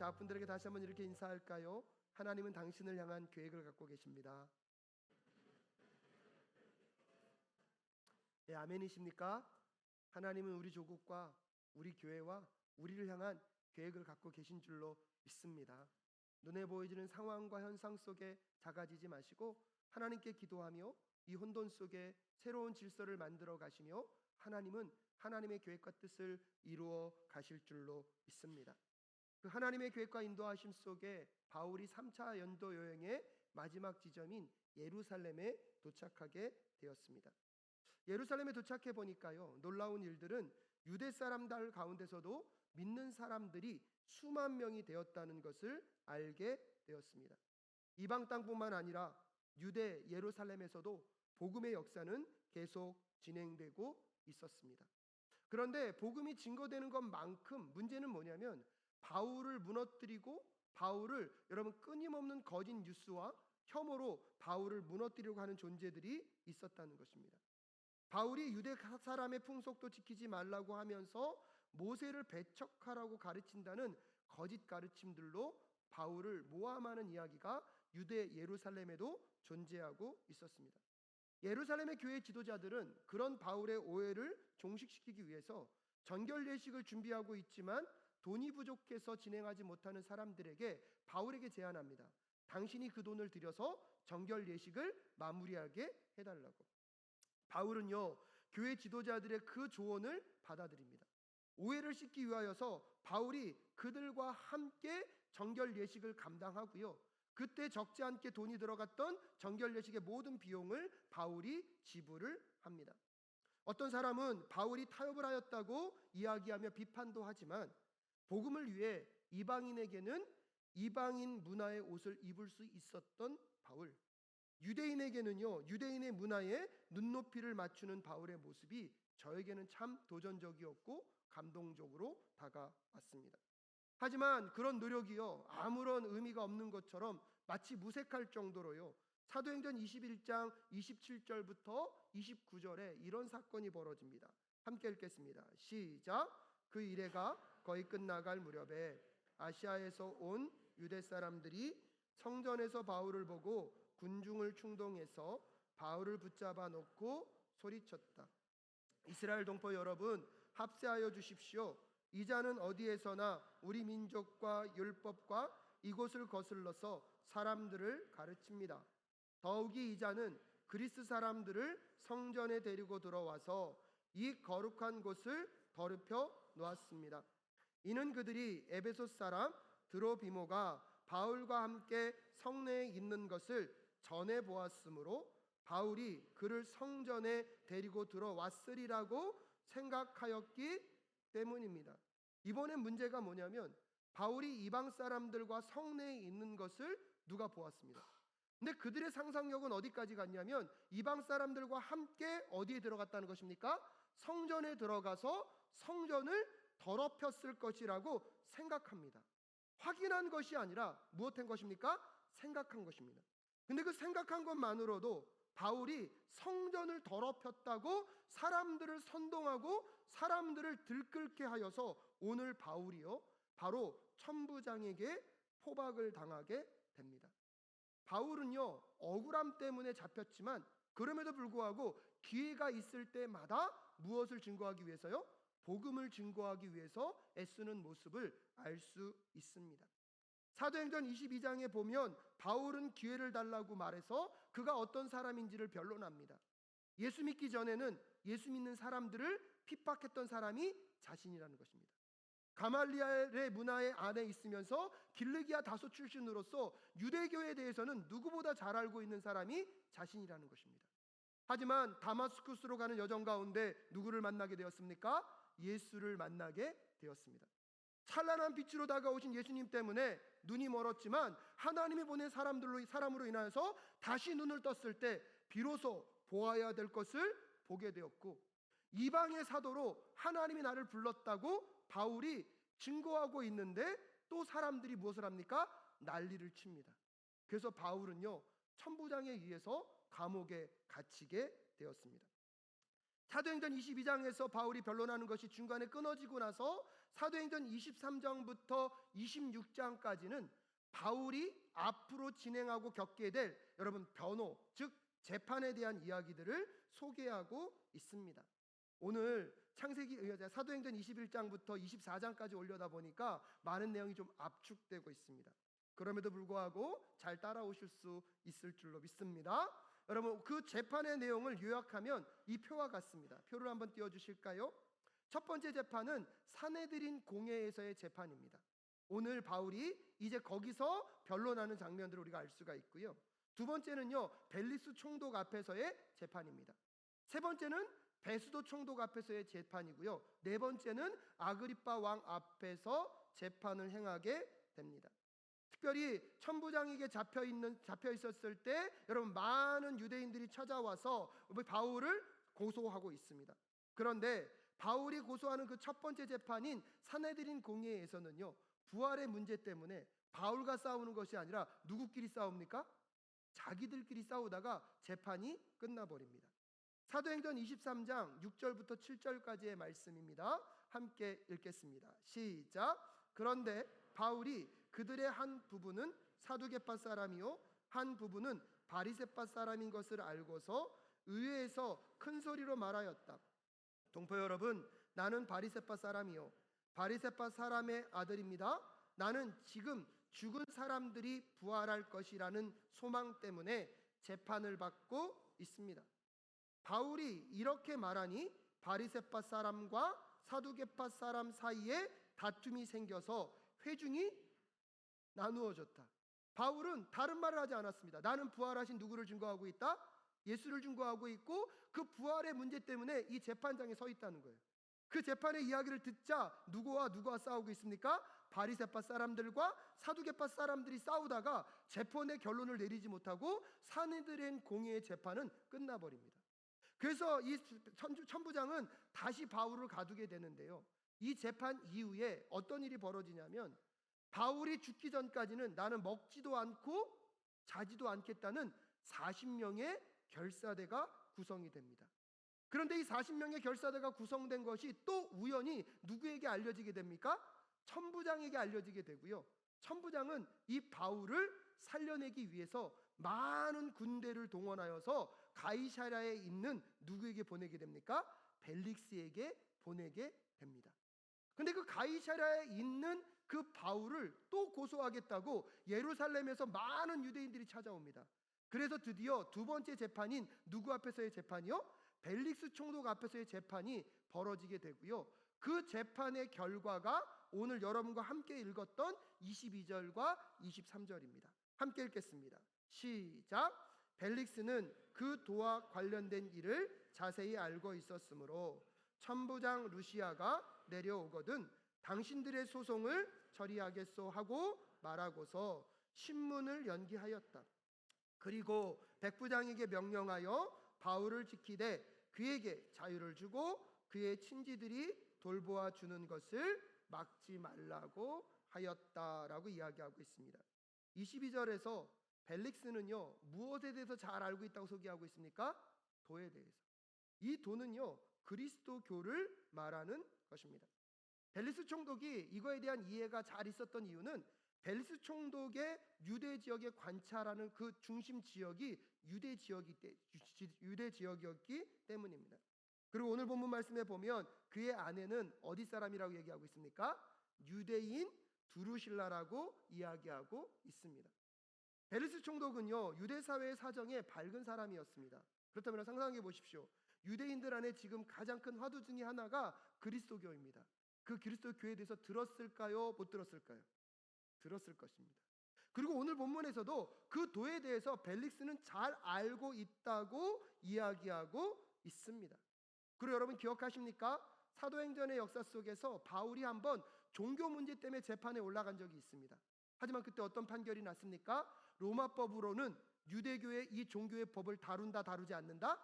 자, 앞분들에게 다시 한번 이렇게 인사할까요? 하나님은 당신을 향한 계획을 갖고 계십니다. 네, 아멘이십니까? 하나님은 우리 조국과 우리 교회와 우리를 향한 계획을 갖고 계신 줄로 믿습니다. 눈에 보이지는 상황과 현상 속에 작아지지 마시고 하나님께 기도하며 이 혼돈 속에 새로운 질서를 만들어 가시며 하나님은 하나님의 계획과 뜻을 이루어 가실 줄로 믿습니다. 그 하나님의 계획과 인도하심 속에 바울이 3차 연도 여행의 마지막 지점인 예루살렘에 도착하게 되었습니다. 예루살렘에 도착해 보니까요, 놀라운 일들은 유대 사람들 가운데서도 믿는 사람들이 수만 명이 되었다는 것을 알게 되었습니다. 이방 땅뿐만 아니라 유대 예루살렘에서도 복음의 역사는 계속 진행되고 있었습니다. 그런데 복음이 증거되는 것만큼 문제는 뭐냐면 바울을 무너뜨리고 바울을 여러분 끊임없는 거짓 뉴스와 혐오로 바울을 무너뜨리려고 하는 존재들이 있었다는 것입니다. 바울이 유대 사람의 풍속도 지키지 말라고 하면서 모세를 배척하라고 가르친다는 거짓 가르침들로 바울을 모함하는 이야기가 유대 예루살렘에도 존재하고 있었습니다. 예루살렘의 교회 지도자들은 그런 바울의 오해를 종식시키기 위해서 정결 예식을 준비하고 있지만 돈이 부족해서 진행하지 못하는 사람들에게 바울에게 제안합니다. 당신이 그 돈을 들여서 정결 예식을 마무리하게 해달라고. 바울은요, 교회 지도자들의 그 조언을 받아들입니다. 오해를 씻기 위하여서 바울이 그들과 함께 정결 예식을 감당하고요, 그때 적지 않게 돈이 들어갔던 정결 예식의 모든 비용을 바울이 지불을 합니다. 어떤 사람은 바울이 타협을 하였다고 이야기하며 비판도 하지만 복음을 위해 이방인에게는 이방인 문화의 옷을 입을 수 있었던 바울, 유대인에게는요, 유대인의 문화에 눈높이를 맞추는 바울의 모습이 저에게는 참 도전적이었고 감동적으로 다가왔습니다. 하지만 그런 노력이요, 아무런 의미가 없는 것처럼 마치 무색할 정도로요, 사도행전 21장 27절부터 29절에 이런 사건이 벌어집니다. 함께 읽겠습니다. 시작. 그 이래가 거의 끝나갈 무렵에 아시아에서 온 유대 사람들이 성전에서 바울을 보고 군중을 충동해서 바울을 붙잡아 놓고 소리쳤다. 이스라엘 동포 여러분, 합세하여 주십시오. 이 자는 어디에서나 우리 민족과 율법과 이곳을 거슬러서 사람들을 가르칩니다. 더욱이 이 자는 그리스 사람들을 성전에 데리고 들어와서 이 거룩한 곳을 더럽혀 놓았습니다. 이는 그들이 에베소 사람 드로비모가 바울과 함께 성내에 있는 것을 전해 보았으므로 바울이 그를 성전에 데리고 들어왔으리라고 생각하였기 때문입니다. 이번엔 문제가 뭐냐면 바울이 이방 사람들과 성내에 있는 것을 누가 보았습니다. 근데 그들의 상상력은 어디까지 갔냐면 이방 사람들과 함께 어디에 들어갔다는 것입니까? 성전에 들어가서 성전을 더럽혔을 것이라고 생각합니다. 확인한 것이 아니라 무엇한 것입니까? 생각한 것입니다. 근데 그 생각한 것만으로도 바울이 성전을 더럽혔다고 사람들을 선동하고 사람들을 들끓게 하여서 오늘 바울이요, 바로 천부장에게 포박을 당하게 됩니다. 바울은요, 억울함 때문에 잡혔지만 그럼에도 불구하고 기회가 있을 때마다 무엇을 증거하기 위해서요? 복음을 증거하기 위해서 애쓰는 모습을 알 수 있습니다. 사도행전 22장에 보면 바울은 기회를 달라고 말해서 그가 어떤 사람인지를 변론합니다. 예수 믿기 전에는 예수 믿는 사람들을 핍박했던 사람이 자신이라는 것입니다. 가말리엘의 문화의 안에 있으면서 길르기아 다소 출신으로서 유대교에 대해서는 누구보다 잘 알고 있는 사람이 자신이라는 것입니다. 하지만 다마스쿠스로 가는 여정 가운데 누구를 만나게 되었습니까? 예수를 만나게 되었습니다. 찬란한 빛으로 다가오신 예수님 때문에 눈이 멀었지만 하나님이 보낸 사람으로 인하여서 다시 눈을 떴을 때 비로소 보아야 될 것을 보게 되었고, 이방의 사도로 하나님이 나를 불렀다고 바울이 증거하고 있는데 또 사람들이 무엇을 합니까? 난리를 칩니다. 그래서 바울은요, 천부장에 의해서 감옥에 갇히게 되었습니다. 사도행전 22장에서 바울이 변론하는 것이 중간에 끊어지고 나서 사도행전 23장부터 26장까지는 바울이 앞으로 진행하고 겪게 될 여러분 변호, 즉 재판에 대한 이야기들을 소개하고 있습니다. 오늘 사도행전 21장부터 24장까지 올려다 보니까 많은 내용이 좀 압축되고 있습니다. 그럼에도 불구하고 잘 따라오실 수 있을 줄로 믿습니다. 여러분, 그 재판의 내용을 요약하면 이 표와 같습니다. 표를 한번 띄워주실까요? 첫 번째 재판은 사내들인 공회에서의 재판입니다. 오늘 바울이 이제 거기서 변론하는 장면들을 우리가 알 수가 있고요. 두 번째는요, 벨리스 총독 앞에서의 재판입니다. 세 번째는 베수도 총독 앞에서의 재판이고요. 네 번째는 아그리빠 왕 앞에서 재판을 행하게 됩니다. 특별히 천부장에게 잡혀 있었을 때 여러분 많은 유대인들이 찾아와서 바울을 고소하고 있습니다. 그런데 바울이 고소하는 그 첫 번째 재판인 사내들인 공회에서는요, 부활의 문제 때문에 바울과 싸우는 것이 아니라 누구끼리 싸웁니까? 자기들끼리 싸우다가 재판이 끝나버립니다. 사도행전 23장 6절부터 7절까지의 말씀입니다. 함께 읽겠습니다. 시작. 그런데 바울이 그들의 한 부분은 사두개파 사람이요 한 부분은 바리새파 사람인 것을 알고서 의회에서 큰 소리로 말하였다. 동포 여러분, 나는 바리새파 사람이요 바리새파 사람의 아들입니다. 나는 지금 죽은 사람들이 부활할 것이라는 소망 때문에 재판을 받고 있습니다. 바울이 이렇게 말하니 바리새파 사람과 사두개파 사람 사이에 다툼이 생겨서 회중이 나누어졌다. 바울은 다른 말을 하지 않았습니다. 나는 부활하신 누구를 증거하고 있다? 예수를 증거하고 있고 그 부활의 문제 때문에 이 재판장에 서 있다는 거예요. 그 재판의 이야기를 듣자 누구와 싸우고 있습니까? 바리새파 사람들과 사두개파 사람들이 싸우다가 재판의 결론을 내리지 못하고 사내들인 공회의 재판은 끝나버립니다. 그래서 이 천부장은 다시 바울을 가두게 되는데요. 이 재판 이후에 어떤 일이 벌어지냐면 바울이 죽기 전까지는 나는 먹지도 않고 자지도 않겠다는 40명의 결사대가 구성이 됩니다. 그런데 이 40명의 결사대가 구성된 것이 또 우연히 누구에게 알려지게 됩니까? 천부장에게 알려지게 되고요. 천부장은 이 바울을 살려내기 위해서 많은 군대를 동원하여서 가이사랴에 있는 누구에게 보내게 됩니까? 벨릭스에게 보내게 됩니다. 근데 그 가이사랴에 있는 그 바울을 또 고소하겠다고 예루살렘에서 많은 유대인들이 찾아옵니다. 그래서 드디어 두 번째 재판인 누구 앞에서의 재판이요? 벨릭스 총독 앞에서의 재판이 벌어지게 되고요. 그 재판의 결과가 오늘 여러분과 함께 읽었던 22절과 23절입니다. 함께 읽겠습니다. 시작. 벨릭스는 그 도와 관련된 일을 자세히 알고 있었으므로 천부장 루시아가 내려오거든 당신들의 소송을 처리하겠소 하고 말하고서 신문을 연기하였다. 그리고 백부장에게 명령하여 바울을 지키되 그에게 자유를 주고 그의 친지들이 돌보아 주는 것을 막지 말라고 하였다라고 이야기하고 있습니다. 22절에서 벨릭스는요 무엇에 대해서 잘 알고 있다고 소개하고 있습니까? 도에 대해서. 이 도는요 그리스도교를 말하는 것입니다. 벨리스 총독이 이거에 대한 이해가 잘 있었던 이유는 벨리스 총독의 유대 지역에 관찰하는 그 중심 지역이 유대 지역이었기 때문입니다. 그리고 오늘 본문 말씀에 보면 그의 아내는 어디 사람이라고 얘기하고 있습니까? 유대인 두루실라라고 이야기하고 있습니다. 벨리스 총독은요 유대 사회의 사정에 밝은 사람이었습니다. 그렇다면 상상해 보십시오. 유대인들 안에 지금 가장 큰 화두 중에 하나가 그리스도교입니다. 그 그리스도교에 대해서 들었을까요? 못 들었을까요? 들었을 것입니다. 그리고 오늘 본문에서도 그 도에 대해서 벨릭스는 잘 알고 있다고 이야기하고 있습니다. 그리고 여러분 기억하십니까? 사도행전의 역사 속에서 바울이 한번 종교 문제 때문에 재판에 올라간 적이 있습니다. 하지만 그때 어떤 판결이 났습니까? 로마법으로는 유대교의 이 종교의 법을 다룬다 다루지 않는다?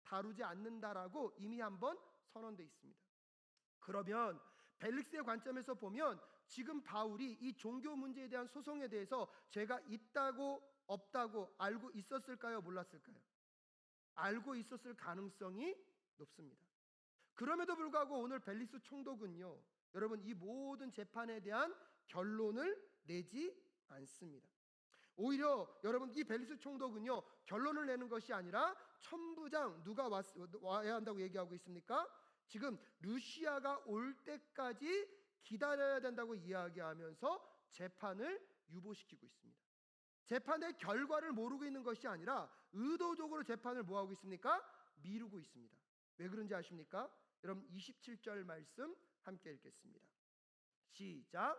다루지 않는다라고 이미 한번 선언되어 있습니다. 그러면 벨릭스의 관점에서 보면 지금 바울이 이 종교 문제에 대한 소송에 대해서 죄가 있다고 없다고 알고 있었을까요? 몰랐을까요? 알고 있었을 가능성이 높습니다. 그럼에도 불구하고 오늘 벨릭스 총독은요 여러분 이 모든 재판에 대한 결론을 내지 않습니다. 오히려 여러분 이 벨리스 총독은요 결론을 내는 것이 아니라 천부장 누가 와야 한다고 얘기하고 있습니까? 지금 루시아가 올 때까지 기다려야 된다고 이야기하면서 재판을 유보시키고 있습니다. 재판의 결과를 모르고 있는 것이 아니라 의도적으로 재판을 뭐하고 있습니까? 미루고 있습니다. 왜 그런지 아십니까? 여러분 27절 말씀 함께 읽겠습니다. 시작.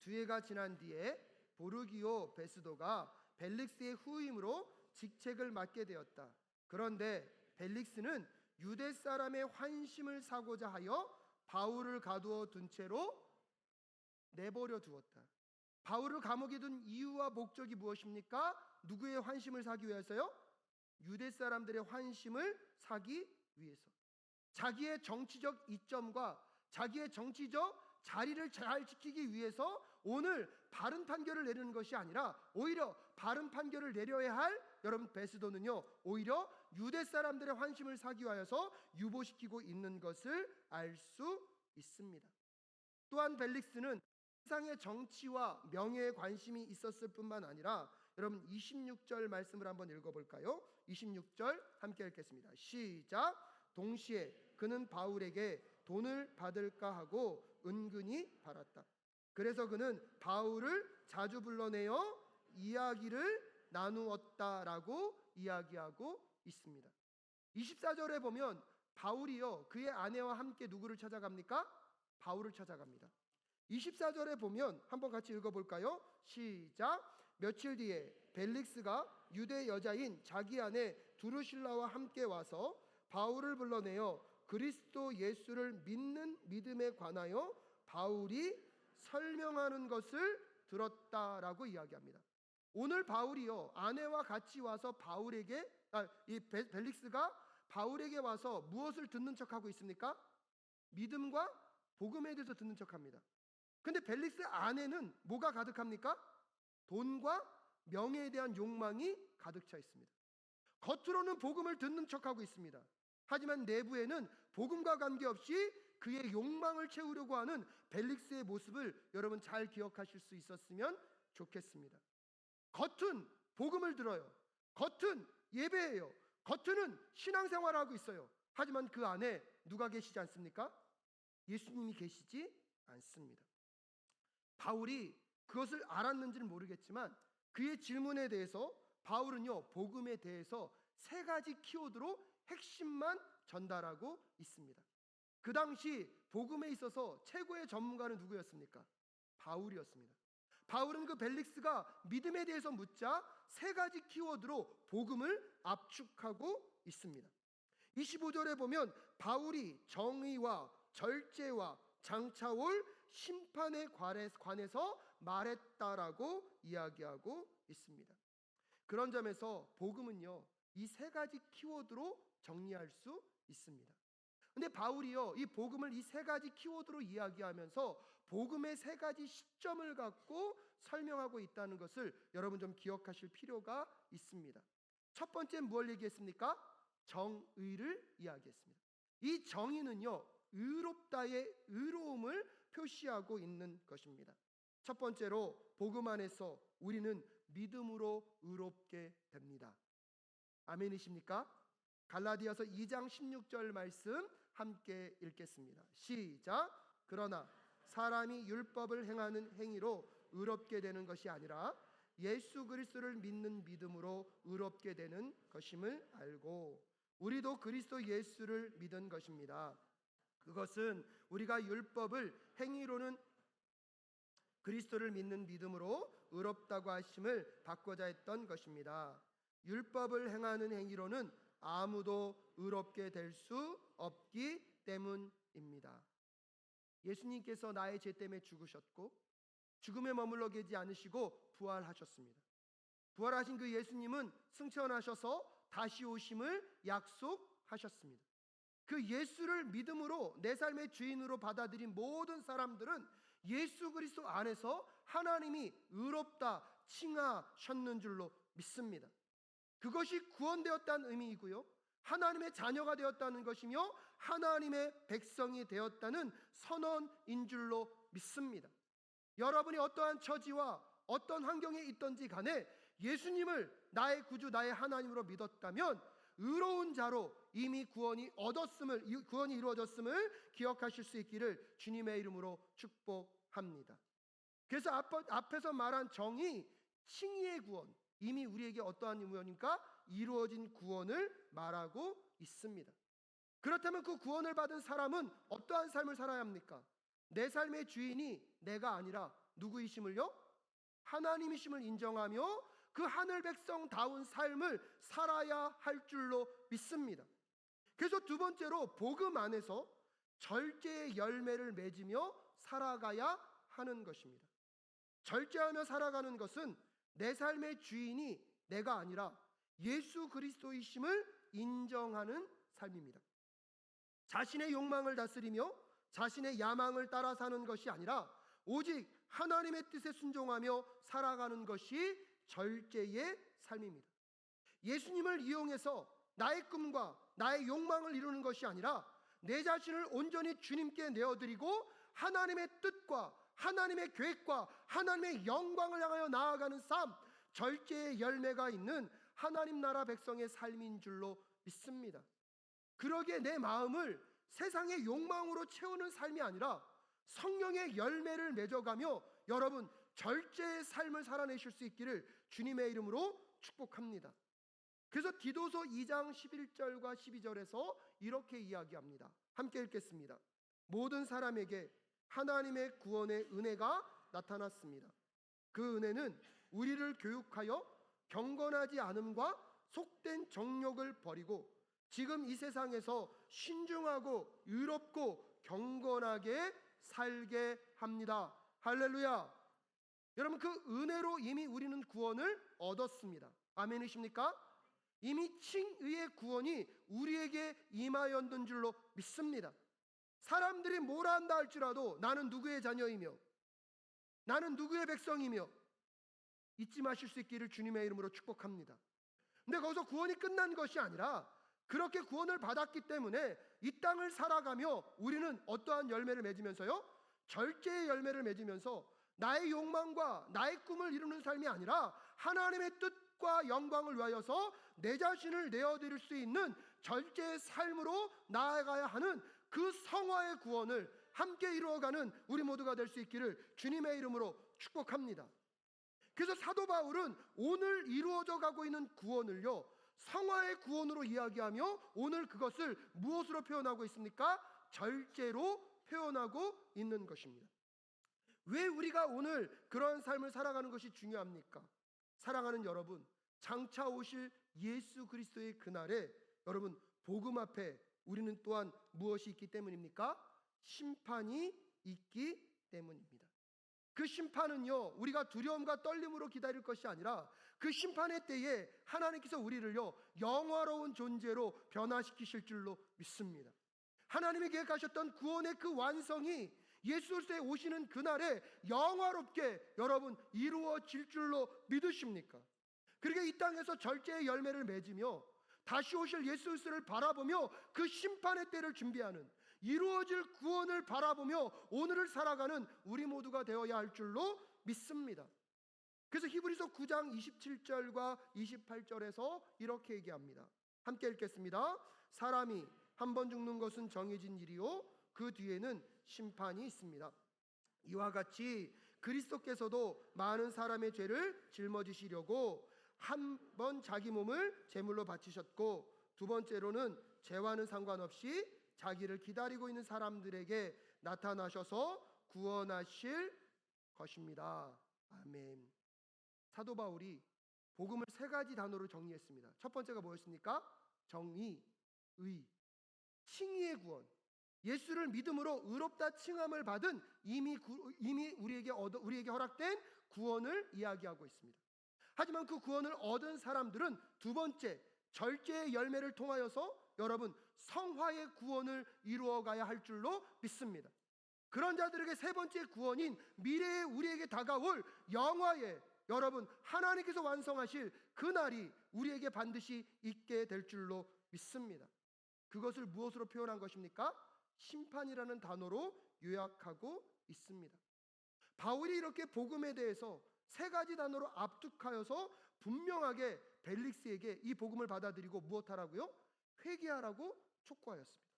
두 해가 지난 뒤에 보르기오 베스도가 벨릭스의 후임으로 직책을 맡게 되었다. 그런데 벨릭스는 유대 사람의 환심을 사고자 하여 바울을 가두어 둔 채로 내버려 두었다. 바울을 감옥에 둔 이유와 목적이 무엇입니까? 누구의 환심을 사기 위해서요? 유대 사람들의 환심을 사기 위해서. 자기의 정치적 이점과 자기의 정치적 자리를 잘 지키기 위해서 오늘 바른 판결을 내리는 것이 아니라 오히려 바른 판결을 내려야 할 여러분 베스도는요 오히려 유대 사람들의 환심을 사기 위해서 유보시키고 있는 것을 알 수 있습니다. 또한 벨릭스는 세상의 정치와 명예에 관심이 있었을 뿐만 아니라 여러분 26절 말씀을 한번 읽어볼까요? 26절 함께 읽겠습니다. 시작. 동시에 그는 바울에게 돈을 받을까 하고 은근히 바랐다. 그래서 그는 바울을 자주 불러내어 이야기를 나누었다라고 이야기하고 있습니다. 24절에 보면 바울이요 그의 아내와 함께 누구를 찾아갑니까? 바울을 찾아갑니다. 24절에 보면 한번 같이 읽어볼까요? 시작. 며칠 뒤에 벨릭스가 유대 여자인 자기 아내 두루실라와 함께 와서 바울을 불러내어 그리스도 예수를 믿는 믿음에 관하여 바울이 설명하는 것을 들었다라고 이야기합니다. 오늘 바울이요 아내와 같이 와서 바울에게 이 벨릭스가 바울에게 와서 무엇을 듣는 척하고 있습니까? 믿음과 복음에 대해서 듣는 척합니다. 근데 벨릭스 안에는 뭐가 가득합니까? 돈과 명예에 대한 욕망이 가득 차 있습니다. 겉으로는 복음을 듣는 척하고 있습니다. 하지만 내부에는 복음과 관계없이 그의 욕망을 채우려고 하는 벨릭스의 모습을 여러분 잘 기억하실 수 있었으면 좋겠습니다. 겉은 복음을 들어요. 겉은 예배해요. 겉은 신앙생활을 하고 있어요. 하지만 그 안에 누가 계시지 않습니까? 예수님이 계시지 않습니다. 바울이 그것을 알았는지는 모르겠지만 그의 질문에 대해서 바울은요 복음에 대해서 세 가지 키워드로 핵심만 전달하고 있습니다. 그 당시 복음에 있어서 최고의 전문가는 누구였습니까? 바울이었습니다. 바울은 그 벨릭스가 믿음에 대해서 묻자 세 가지 키워드로 복음을 압축하고 있습니다. 25절에 보면 바울이 정의와 절제와 장차 올 심판에 관해서 말했다라고 이야기하고 있습니다. 그런 점에서 복음은요 이 세 가지 키워드로 정리할 수 있습니다. 근데 바울이요 이 복음을 이 세 가지 키워드로 이야기하면서 복음의 세 가지 시점을 갖고 설명하고 있다는 것을 여러분 좀 기억하실 필요가 있습니다. 첫 번째 무엇을 얘기했습니까? 정의를 이야기했습니다. 이 정의는요 의롭다의 의로움을 표시하고 있는 것입니다. 첫 번째로 복음 안에서 우리는 믿음으로 의롭게 됩니다. 아멘이십니까? 갈라디아서 2장 16절 말씀 함께 읽겠습니다. 시작. 그러나 사람이 율법을 행하는 행위로 의롭게 되는 것이 아니라 예수 그리스도를 믿는 믿음으로 의롭게 되는 것임을 알고 우리도 그리스도 예수를 믿은 것입니다. 그것은 우리가 율법을 행위로는 그리스도를 믿는 믿음으로 의롭다고 하심을 받고자 했던 것입니다. 율법을 행하는 행위로는 아무도 의롭게 될 수 없기 때문입니다. 예수님께서 나의 죄 때문에 죽으셨고 죽음에 머물러 계지 않으시고 부활하셨습니다. 부활하신 그 예수님은 승천하셔서 다시 오심을 약속하셨습니다. 그 예수를 믿음으로 내 삶의 주인으로 받아들인 모든 사람들은 예수 그리스도 안에서 하나님이 의롭다 칭하셨는 줄로 믿습니다. 그것이 구원되었다는 의미이고요 하나님의 자녀가 되었다는 것이며 하나님의 백성이 되었다는 선언인 줄로 믿습니다. 여러분이 어떠한 처지와 어떤 환경에 있든지 간에 예수님을 나의 구주, 나의 하나님으로 믿었다면 의로운 자로 이미 구원이 이루어졌음을 기억하실 수 있기를 주님의 이름으로 축복합니다. 그래서 앞에서 말한 정의, 칭의의 구원, 이미 우리에게 어떠한 구원입니까? 이루어진 구원을 말하고 있습니다. 그렇다면 그 구원을 받은 사람은 어떠한 삶을 살아야 합니까? 내 삶의 주인이 내가 아니라 누구이심을요? 하나님이심을 인정하며 그 하늘 백성다운 삶을 살아야 할 줄로 믿습니다. 그래서 두 번째로 복음 안에서 절제의 열매를 맺으며 살아가야 하는 것입니다. 절제하며 살아가는 것은 내 삶의 주인이 내가 아니라 예수 그리스도이심을 인정하는 삶입니다. 자신의 욕망을 다스리며 자신의 야망을 따라 사는 것이 아니라 오직 하나님의 뜻에 순종하며 살아가는 것이 절제의 삶입니다. 예수님을 이용해서 나의 꿈과 나의 욕망을 이루는 것이 아니라 내 자신을 온전히 주님께 내어드리고 하나님의 뜻과 하나님의 계획과 하나님의 영광을 향하여 나아가는 삶, 절제의 열매가 있는 하나님 나라 백성의 삶인 줄로 믿습니다. 그러기에 내 마음을 세상의 욕망으로 채우는 삶이 아니라 성령의 열매를 맺어가며 여러분 절제의 삶을 살아내실 수 있기를 주님의 이름으로 축복합니다. 그래서 디도서 2장 11절과 12절에서 이렇게 이야기합니다. 함께 읽겠습니다. 모든 사람에게 하나님의 구원의 은혜가 나타났습니다. 그 은혜는 우리를 교육하여 경건하지 않음과 속된 정욕을 버리고 지금 이 세상에서 신중하고 의롭고 경건하게 살게 합니다. 할렐루야. 여러분 그 은혜로 이미 우리는 구원을 얻었습니다. 아멘이십니까? 이미 칭의의 구원이 우리에게 임하였는 줄로 믿습니다. 사람들이 뭐라 한다 할지라도 나는 누구의 자녀이며 나는 누구의 백성이며 잊지 마실 수 있기를 주님의 이름으로 축복합니다. 근데 거기서 구원이 끝난 것이 아니라 그렇게 구원을 받았기 때문에 이 땅을 살아가며 우리는 어떠한 열매를 맺으면서요? 절제의 열매를 맺으면서 나의 욕망과 나의 꿈을 이루는 삶이 아니라 하나님의 뜻과 영광을 위하여서 내 자신을 내어드릴 수 있는 절제의 삶으로 나아가야 하는 그 성화의 구원을 함께 이루어가는 우리 모두가 될 수 있기를 주님의 이름으로 축복합니다. 그래서 사도 바울은 오늘 이루어져 가고 있는 구원을요 성화의 구원으로 이야기하며 오늘 그것을 무엇으로 표현하고 있습니까? 절제로 표현하고 있는 것입니다. 왜 우리가 오늘 그러한 삶을 살아가는 것이 중요합니까? 사랑하는 여러분, 장차 오실 예수 그리스도의 그날에 여러분 복음 앞에 우리는 또한 무엇이 있기 때문입니까? 심판이 있기 때문입니다. 그 심판은요 우리가 두려움과 떨림으로 기다릴 것이 아니라 그 심판의 때에 하나님께서 우리를요 영화로운 존재로 변화시키실 줄로 믿습니다. 하나님이 계획하셨던 구원의 그 완성이 예수 그리스도에 오시는 그날에 영화롭게 여러분 이루어질 줄로 믿으십니까? 그러게 이 땅에서 절제의 열매를 맺으며 다시 오실 예수 그리스도를 바라보며 그 심판의 때를 준비하는 이루어질 구원을 바라보며 오늘을 살아가는 우리 모두가 되어야 할 줄로 믿습니다. 그래서 히브리서 9장 27절과 28절에서 이렇게 얘기합니다. 함께 읽겠습니다. 사람이 한 번 죽는 것은 정해진 일이요 그 뒤에는 심판이 있습니다. 이와 같이 그리스도께서도 많은 사람의 죄를 짊어지시려고 한 번 자기 몸을 제물로 바치셨고 두 번째로는 죄와는 상관없이 자기를 기다리고 있는 사람들에게 나타나셔서 구원하실 것입니다. 아멘. 사도 바울이 복음을 세 가지 단어로 정리했습니다. 첫 번째가 뭐였습니까? 정의, 의, 칭의의 구원. 예수를 믿음으로 의롭다 칭함을 받은 이미 우리에게 허락된 구원을 이야기하고 있습니다. 하지만 그 구원을 얻은 사람들은 두 번째 절제의 열매를 통하여서 여러분 성화의 구원을 이루어가야 할 줄로 믿습니다. 그런 자들에게 세 번째 구원인 미래에 우리에게 다가올 영화의 여러분 하나님께서 완성하실 그날이 우리에게 반드시 있게 될 줄로 믿습니다. 그것을 무엇으로 표현한 것입니까? 심판이라는 단어로 요약하고 있습니다. 바울이 이렇게 복음에 대해서 세 가지 단어로 압축하여서 분명하게 벨릭스에게 이 복음을 받아들이고 무엇하라고요? 회개하라고 촉구하였습니다.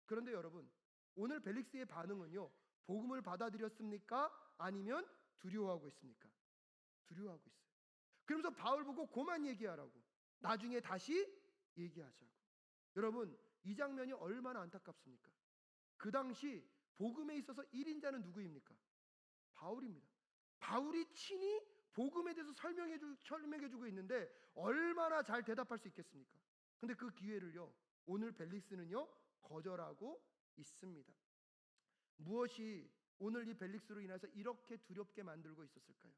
그런데 여러분, 오늘 벨릭스의 반응은요, 복음을 받아들였습니까? 아니면 두려워하고 있습니까? 두려워하고 있어요. 그러면서 바울 보고 그만 얘기하라고, 나중에 다시 얘기하자고. 여러분, 이 장면이 얼마나 안타깝습니까? 그 당시 복음에 있어서 1인자는 누구입니까? 바울입니다. 바울이 친히 복음에 대해서 설명해주고 있는데 얼마나 잘 대답할 수 있겠습니까? 근데 그 기회를요, 오늘 벨릭스는요 거절하고 있습니다. 무엇이 오늘 이 벨릭스로 인해서 이렇게 두렵게 만들고 있었을까요?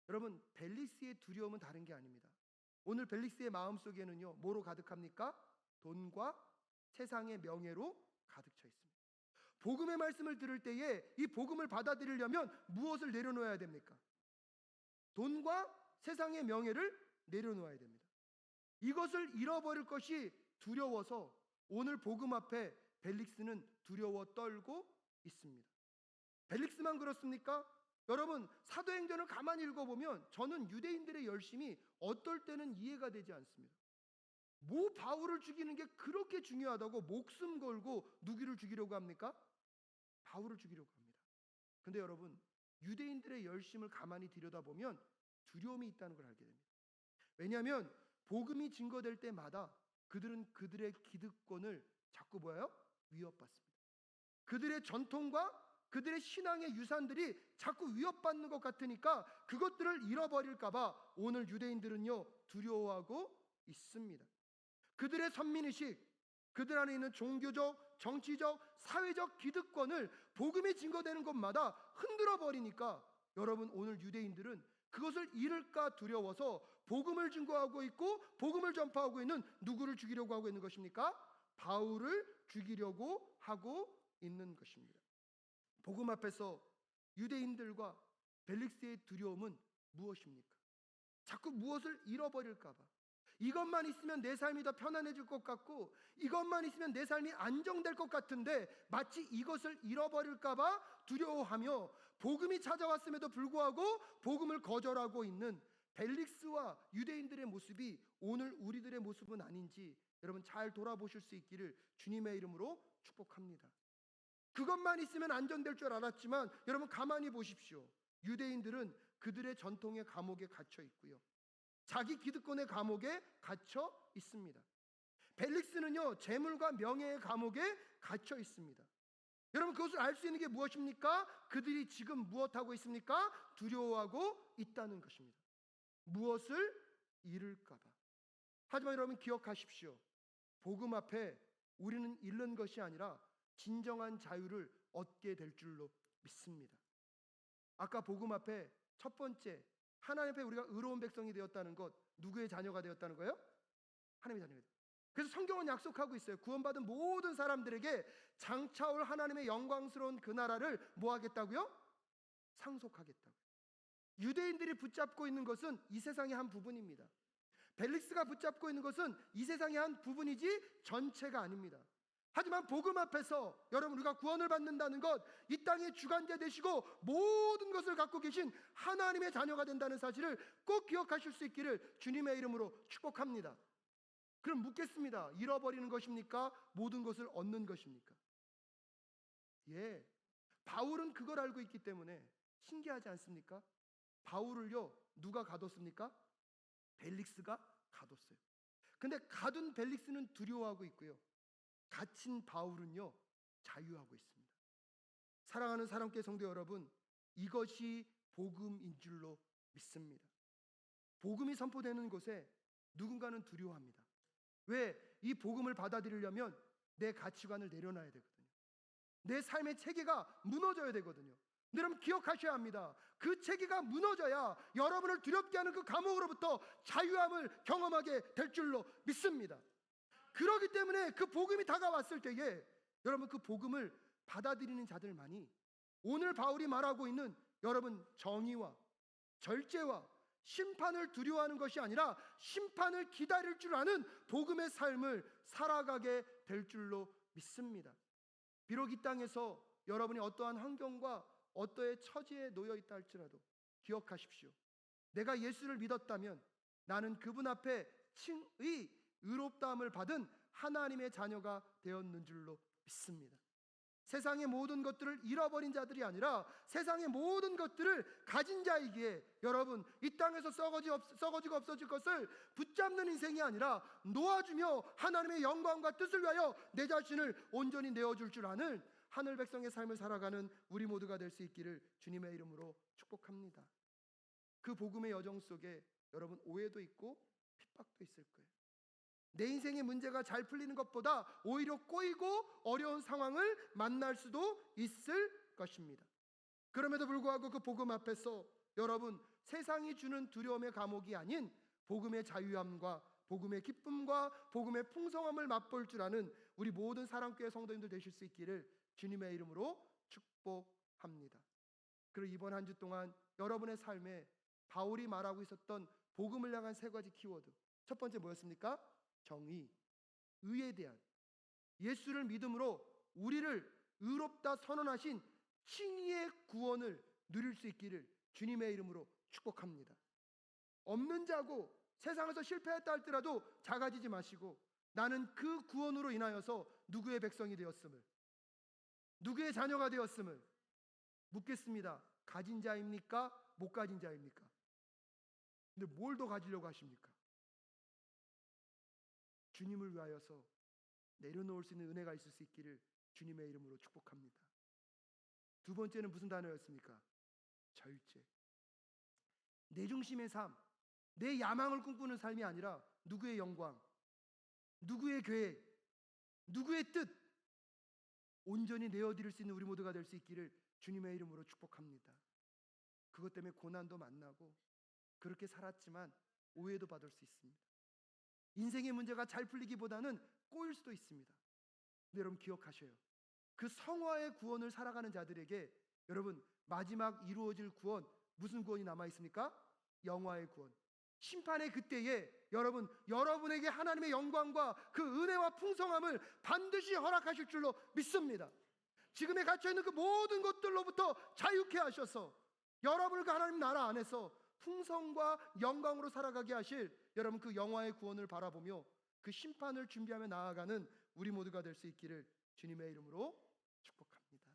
여러분, 벨릭스의 두려움은 다른 게 아닙니다. 오늘 벨릭스의 마음속에는요 뭐로 가득합니까? 돈과 세상의 명예로 가득 차 있습니다. 복음의 말씀을 들을 때에 이 복음을 받아들이려면 무엇을 내려놓아야 됩니까? 돈과 세상의 명예를 내려놓아야 됩니다. 이것을 잃어버릴 것이 두려워서 오늘 복음 앞에 벨릭스는 두려워 떨고 있습니다. 벨릭스만 그렇습니까? 여러분, 사도행전을 가만히 읽어보면 저는 유대인들의 열심이 어떨 때는 이해가 되지 않습니다. 뭐 바울을 죽이는 게 그렇게 중요하다고 목숨 걸고 누구를 죽이려고 합니까? 바울을 죽이려고 합니다. 근데 여러분, 유대인들의 열심을 가만히 들여다보면 두려움이 있다는 걸 알게 됩니다. 왜냐하면 복음이 증거될 때마다 그들은 그들의 기득권을 자꾸 뭐예요? 위협받습니다. 그들의 전통과 그들의 신앙의 유산들이 자꾸 위협받는 것 같으니까 그것들을 잃어버릴까 봐 오늘 유대인들은요 두려워하고 있습니다. 그들의 선민의식, 그들 안에 있는 종교적, 정치적, 사회적 기득권을 복음이 증거되는 곳마다 흔들어 버리니까 여러분, 오늘 유대인들은 그것을 잃을까 두려워서 복음을 증거하고 있고 복음을 전파하고 있는 누구를 죽이려고 하고 있는 것입니까? 바울을 죽이려고 하고 있는 것입니다. 복음 앞에서 유대인들과 벨릭스의 두려움은 무엇입니까? 자꾸 무엇을 잃어버릴까 봐, 이것만 있으면 내 삶이 더 편안해질 것 같고 이것만 있으면 내 삶이 안정될 것 같은데 마치 이것을 잃어버릴까 봐 두려워하며 복음이 찾아왔음에도 불구하고 복음을 거절하고 있는 벨릭스와 유대인들의 모습이 오늘 우리들의 모습은 아닌지 여러분 잘 돌아보실 수 있기를 주님의 이름으로 축복합니다. 그것만 있으면 안전될 줄 알았지만 여러분 가만히 보십시오. 유대인들은 그들의 전통의 감옥에 갇혀 있고요, 자기 기득권의 감옥에 갇혀 있습니다. 벨릭스는요 재물과 명예의 감옥에 갇혀 있습니다. 여러분, 그것을 알 수 있는 게 무엇입니까? 그들이 지금 무엇하고 있습니까? 두려워하고 있다는 것입니다. 무엇을 잃을까 봐. 하지만 여러분 기억하십시오. 복음 앞에 우리는 잃는 것이 아니라 진정한 자유를 얻게 될 줄로 믿습니다. 아까 복음 앞에 첫 번째, 하나님 앞에 우리가 의로운 백성이 되었다는 것, 누구의 자녀가 되었다는 거예요? 하나님의 자녀가 되었다. 그래서 성경은 약속하고 있어요. 구원받은 모든 사람들에게 장차올 하나님의 영광스러운 그 나라를 뭐 하겠다고요? 상속하겠다고요. 유대인들이 붙잡고 있는 것은 이 세상의 한 부분입니다. 벨릭스가 붙잡고 있는 것은 이 세상의 한 부분이지 전체가 아닙니다. 하지만 복음 앞에서 여러분 우리가 구원을 받는다는 것, 이 땅의 주관자 되시고 모든 것을 갖고 계신 하나님의 자녀가 된다는 사실을 꼭 기억하실 수 있기를 주님의 이름으로 축복합니다. 그럼 묻겠습니다. 잃어버리는 것입니까? 모든 것을 얻는 것입니까? 예, 바울은 그걸 알고 있기 때문에 신기하지 않습니까? 바울을요 누가 가뒀습니까? 벨릭스가 가뒀어요. 근데 가둔 벨릭스는 두려워하고 있고요, 갇힌 바울은요 자유하고 있습니다. 사랑하는 사랑교회 성도 여러분, 이것이 복음인 줄로 믿습니다. 복음이 선포되는 곳에 누군가는 두려워합니다. 왜? 이 복음을 받아들이려면 내 가치관을 내려놔야 되거든요. 내 삶의 체계가 무너져야 되거든요. 여러분 기억하셔야 합니다. 그 체계가 무너져야 여러분을 두렵게 하는 그 감옥으로부터 자유함을 경험하게 될 줄로 믿습니다. 그렇기 때문에 그 복음이 다가왔을 때에 여러분 그 복음을 받아들이는 자들만이 오늘 바울이 말하고 있는 여러분 정의와 절제와 심판을 두려워하는 것이 아니라 심판을 기다릴 줄 아는 복음의 삶을 살아가게 될 줄로 믿습니다. 비록 이 땅에서 여러분이 어떠한 환경과 어떠한 처지에 놓여 있다 할지라도 기억하십시오. 내가 예수를 믿었다면 나는 그분 앞에 칭의 의롭다함을 받은 하나님의 자녀가 되었는 줄로 믿습니다. 세상의 모든 것들을 잃어버린 자들이 아니라 세상의 모든 것들을 가진 자이기에 여러분, 이 땅에서 썩어지고 없어질 것을 붙잡는 인생이 아니라 놓아주며 하나님의 영광과 뜻을 위하여 내 자신을 온전히 내어줄 줄 아는 하늘 백성의 삶을 살아가는 우리 모두가 될 수 있기를 주님의 이름으로 축복합니다. 그 복음의 여정 속에 여러분, 오해도 있고 핍박도 있을 거예요. 내 인생의 문제가 잘 풀리는 것보다 오히려 꼬이고 어려운 상황을 만날 수도 있을 것입니다. 그럼에도 불구하고 그 복음 앞에서 여러분, 세상이 주는 두려움의 감옥이 아닌 복음의 자유함과 복음의 기쁨과 복음의 풍성함을 맛볼 줄 아는 우리 모든 사랑교회 성도님들 되실 수 있기를 주님의 이름으로 축복합니다. 그리고 이번 한 주 동안 여러분의 삶에 바울이 말하고 있었던 복음을 향한 세 가지 키워드, 첫 번째 뭐였습니까? 정의, 의에 대한, 예수를 믿음으로 우리를 의롭다 선언하신 칭의의 구원을 누릴 수 있기를 주님의 이름으로 축복합니다. 없는 자고 세상에서 실패했다 할지라도 작아지지 마시고 나는 그 구원으로 인하여서 누구의 백성이 되었음을, 누구의 자녀가 되었음을 묻겠습니다. 가진 자입니까? 못 가진 자입니까? 근데 뭘 더 가지려고 하십니까? 주님을 위하여서 내려놓을 수 있는 은혜가 있을 수 있기를 주님의 이름으로 축복합니다. 두 번째는 무슨 단어였습니까? 절제. 내 중심의 삶, 내 야망을 꿈꾸는 삶이 아니라 누구의 영광, 누구의 계획, 누구의 뜻 온전히 내어드릴 수 있는 우리 모두가 될 수 있기를 주님의 이름으로 축복합니다. 그것 때문에 고난도 만나고 그렇게 살았지만 오해도 받을 수 있습니다. 인생의 문제가 잘 풀리기보다는 꼬일 수도 있습니다. 근데 여러분 기억하셔요. 그 성화의 구원을 살아가는 자들에게 여러분 마지막 이루어질 구원, 무슨 구원이 남아있습니까? 영화의 구원. 심판의 그때에 여러분에게 하나님의 영광과 그 은혜와 풍성함을 반드시 허락하실 줄로 믿습니다. 지금에 갇혀있는 그 모든 것들로부터 자유케 하셔서 여러분을 그 하나님 나라 안에서 풍성과 영광으로 살아가게 하실 여러분 그 영화의 구원을 바라보며 그 심판을 준비하며 나아가는 우리 모두가 될 수 있기를 주님의 이름으로 축복합니다.